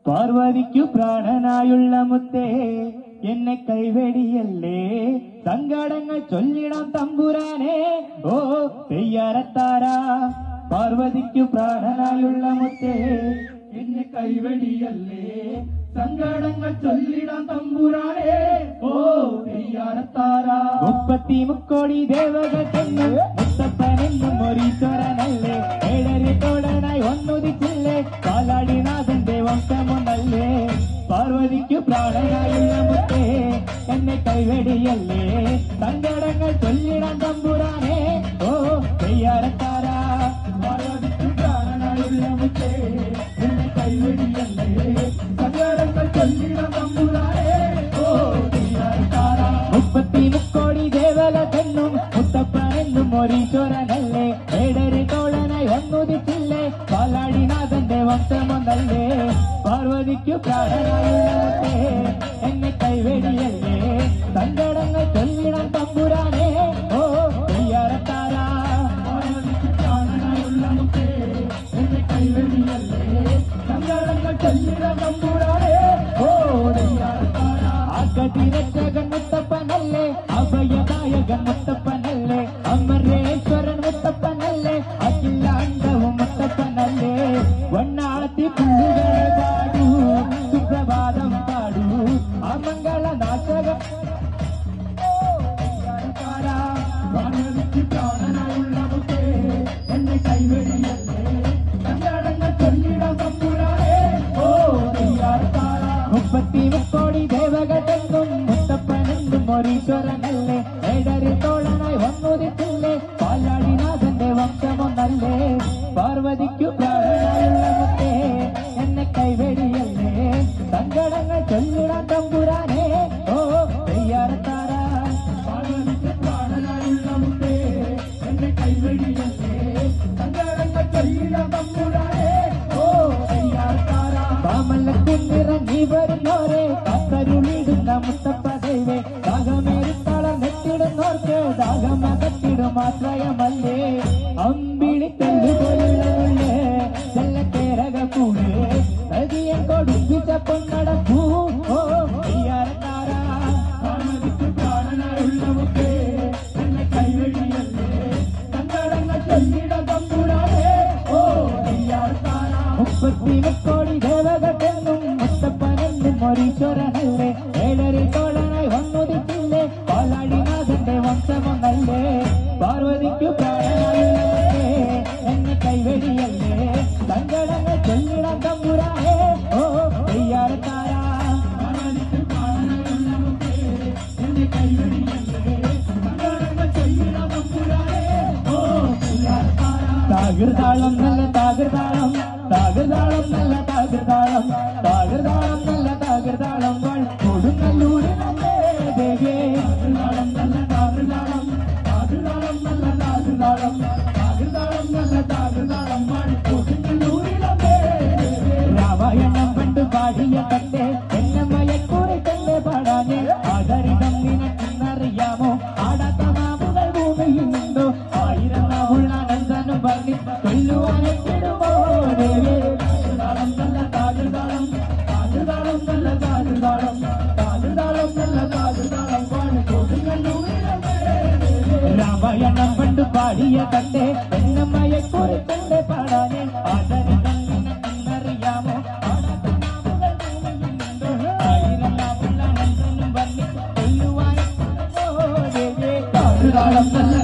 പാർവതിക്കു പ്രാണനായുള്ള മുത്തേ എന്നെ കൈവെടിയല്ലേ, സങ്കടങ്ങൾ ചൊല്ലിടാം തമ്പുരാനെ ഓ തെയ്യാരത്താരാ. പാർവതിക്കു പ്രാണനായുള്ള മുത്തേ എന്നെ കൈവെടിയല്ലേ, സങ്കടങ്ങൾ ചൊല്ലിടാം തമ്പുരാനെ ഓ തെയ്യാരത്താരാ. 33 ദേവകൾ തന്നെ മുത്തപ്പനെന്നും ഒരീശ്വരനല്ലേ, ഏഴരി തോടനായി ഒന്നുദിച്ചില്ലേ, പാലാടിനാഥന്റെ വംശമൊന്നല്ലേ. പാർവതിക്കു പ്രാണനായുള്ള മുത്തേ എന്നെ കൈവെടിയല്ലേ, സങ്കടങ്ങൾ ചൊല്ലിടാൻ തമ്പുരാനെ ഓ തെയ്യാരത്താരാ. പാർവതിക്കു പ്രാണനായുള്ള മുത്തേ എന്നെ കൈവെടിയല്ലേ, സങ്കടങ്ങൾ ചൊല്ലിടാൻ തമ്പുരാനെ ഓ തെയ്യാരത്താരാ. 33 ദേവലതെന്നും മുത്തപ്പനെന്നും ഒരീശ്വരനല്ലേ, ഏഴരി തോഴനായി ഒന്നുദിച്ചില്ലേ, പാലാടിനാഥന്റെ വംശമൊന്നല്ലേ. പാർവതിക്കു പ്രാണനായുള്ള മുത്തേ എന്നെ കൈവെടിയല്ലേ, സങ്കടങ്ങൾ ചൊല്ലിടാൻ തമ്പുരാനെ ഓ തെയ്യാരത്താരാ. പാർവതിക്കു പ്രാണനായുള്ള മുത്തേ എന്നെ കൈവെടിയല്ലേ, സങ്കടങ്ങൾ ചൊല്ലിടാൻ തമ്പുരാനെ ഓ തെയ്യാരത്താരാ. അഗതിരക്ഷകൻ മുത്തപ്പനല്ലേ, അഭയദായകൻ മുത്തപ്പനല്ലേ, അമരേശ്വരൻ മുത്തപ്പനല്ലേ, അഖിലാണ്ടവും മുത്തപ്പനല്ലേ. വണ്ണാത്തി പുള്ളികളെ പാടൂ, സുപ്രഭാതം പാടൂ, അമംഗള നാശകം പ്രാണനായുള്ള മുത്തേ എന്നെ കൈവെടിയല്ലേ, സങ്കടങ്ങൾ ചൊല്ലിടാൻ തമ്പുരാനെ ഓ തെയ്യാരത്താരാ. 33 ദേവകതെന്നും മുത്തപ്പനെന്നും ഒരീശ്വരനല്ലേ, ഏഴരി തോഴനായി ഒന്നുദിച്ചില്ലേ, പാലാടിനാഥന്റെ വംശമൊന്നല്ലേ. പാർവതിക്കു പ്രാണനായുള്ള മുത്തേ എന്നെ കൈവെടിയല്ലേ, സങ്കടങ്ങൾ ചൊല്ലിടാൻ തമ്പുരാനെ ഓ തെയ്യാരത്താരാ. പാർവതിക്കു പ്രാണനായുള്ള മുത്തേ എന്നെ കൈവെടിയല്ലേ, സങ്കടങ്ങൾ ചൊല്ലിടാൻ തമ്പുരാനെ ഓ തെയ്യാരത്താരാ. കാമലക്കുന്നിറങ്ങി വരുന്നോരെ കാത്തരുളിടുന്ന മുത്തപ്പ ദൈവേ, ദാഹമേറിത്തളം നെട്ടിടുന്നോർക്ക് ദാഹമകത്തിടും ആശ്രയമല്ലേ. അമ്പിളി തെല്ലുപോലുള്ളേ ചെല്ലക്കേരക കൂടെ നദിയെ കൊടുപ്പിച്ച പൊന്നടപ്പൂ ഓ തെയ്യാരത്താരാ. പാർവതിക്കു പ്രാണനായുള്ള മുത്തേ എന്നെ കൈവെടിയല്ലേ, സങ്കടങ്ങൾ ചൊല്ലിടാൻ തമ്പുരാനെ ഓ തെയ്യാരത്താരാ. 33 ദേവകതെന്നും മുത്തപ്പനെന്നും ഒരീശ്വരനല്ലേ, ഏഴരി തോഴനായി ഒന്നുദിച്ചില്ലേ, പാലാടിനാഥന്റെ വംശമൊന്നല്ലേ. പാർവതിക്കു പ്രാണനായുള്ള മുത്തേ എന്നെ കൈവെടിയല്ലേ, സങ്കടങ്ങൾ ചൊല്ലിടാൻ തമ്പുരാനെ ഓ തെയ്യാരത്താരാ. പാർവതിക്കു പ്രാണനായുള്ള മുത്തേ എന്നെ കൈവെടിയല്ലേ, സങ്കടങ്ങൾ ചൊല്ലിടാൻ തമ്പുരാനെ ഓ തെയ്യാരത്താരാ. താകൃതാളം നല്ല താകൃതാളം, താകൃതാളം നല്ല താകൃതാളം, താകൃതാളം നല്ല താകൃതാളം കൊടുങ്ങല്ലൂരിനല്ലേ ദേവേ. താകൃതാളം നല്ല താകൃതാളം, താകൃതാളം നല്ല താകൃതാളം, താകൃതാളം നല്ല താകൃതാളം കൊടുങ്ങല്ലൂരിനല്ലേ. രാമായണം പണ്ട് പാടിയ കണ്ടേ എന്നെ മയക്കൂറി തന്നെ പാടാനേ, ആദരിതം നിനക്കെന്നറിയാമോ, ആടാത്ത നാവുകൾ ഭൂമിയിലുണ്ടോ, 1000 നാവുള്ള നന്ദനും പറഞ്ഞ് കൊല്ലുവാനെത്തിടുമോ ദേവേ. താകൃതാളം നല്ല താകൃതാളം, താകൃതാളം നല്ല താകൃതാളം, താകൃതാളം നല്ല താകൃതാളം കൊടുങ്ങല്ലൂരിനല്ലേ. രാമായണം പണ്ട് പാടിയ കണ്ടേ എന്നെ മയക്കൂറി തന്നെ പാടാനേ, ആദരിതം നിനക്കെന്നറിയാമോ, ആടാത്ത നാവുകൾ ഭൂമിയിലുണ്ടോ, 1000 നാവുള്ള നന്ദനും പറഞ്ഞ് കൊല്ലുവാനെത്തിടുമോ ദേവേ. താകൃതാളം നല്ല